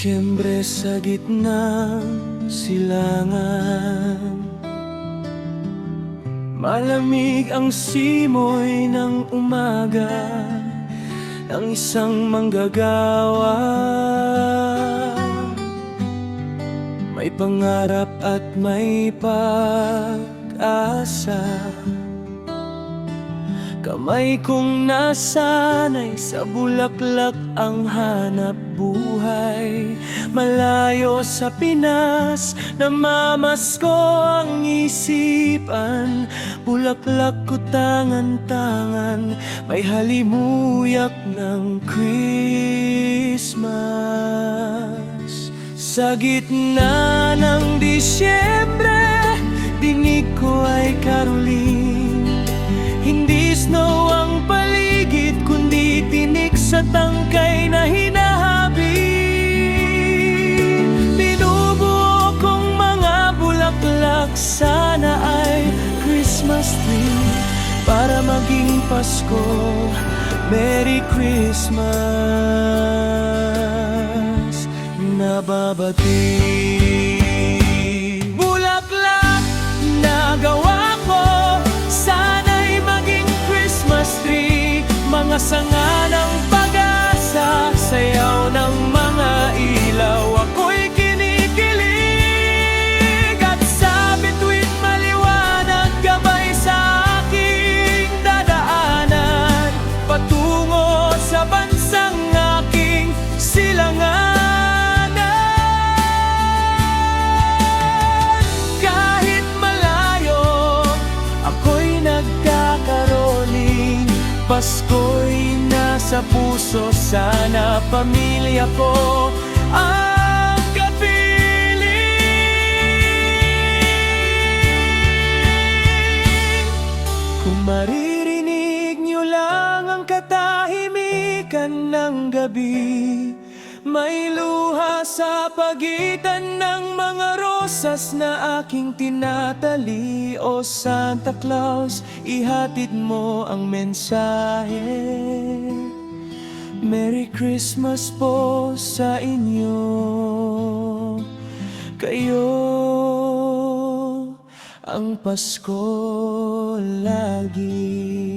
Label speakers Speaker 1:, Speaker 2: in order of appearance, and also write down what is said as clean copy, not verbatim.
Speaker 1: Disyembre sa gitnang silangan, malamig ang simoy ng umaga ng isang manggagawa. May pangarap at may pag-asa. Kamay kong nasanay sa bulaklak ang hanap buhay. Malayo sa Pinas, namamasko ang isipan. Bulaklak ko tangan-tangan, may halimuyak ng Christmas. Sa gitna ng Disyembre, dinig ko ay karoling. Hindi snow ang paligid, kundi tinik sa tangkay na hinahabi. Binubuo kong mga bulaklak, sana ay Christmas tree para maging Pasko. Merry Christmas, nababati. Bulaklak na gawa ko, sana'y maging Christmas tree. Mga sanga ng pag-asa, sayaw ng mga ilaw, ako'y kinikilig. At sa bituin maliwanag, gabay sa aking dadaanan, patungo sa bansang aking silanganan. Kahit malayo, ako'y nagkakaroling. Pasko'y nasa puso, sana pamilya ko ang kapiling. Kung maririnig niyo lang ang katahimikan ng gabi, may luha sa pagitan ng mga rosas na aking tinatali. O Santa Claus, ihatid mo ang mensahe. Merry Christmas po sa inyo. Kayo ang Pasko lagi.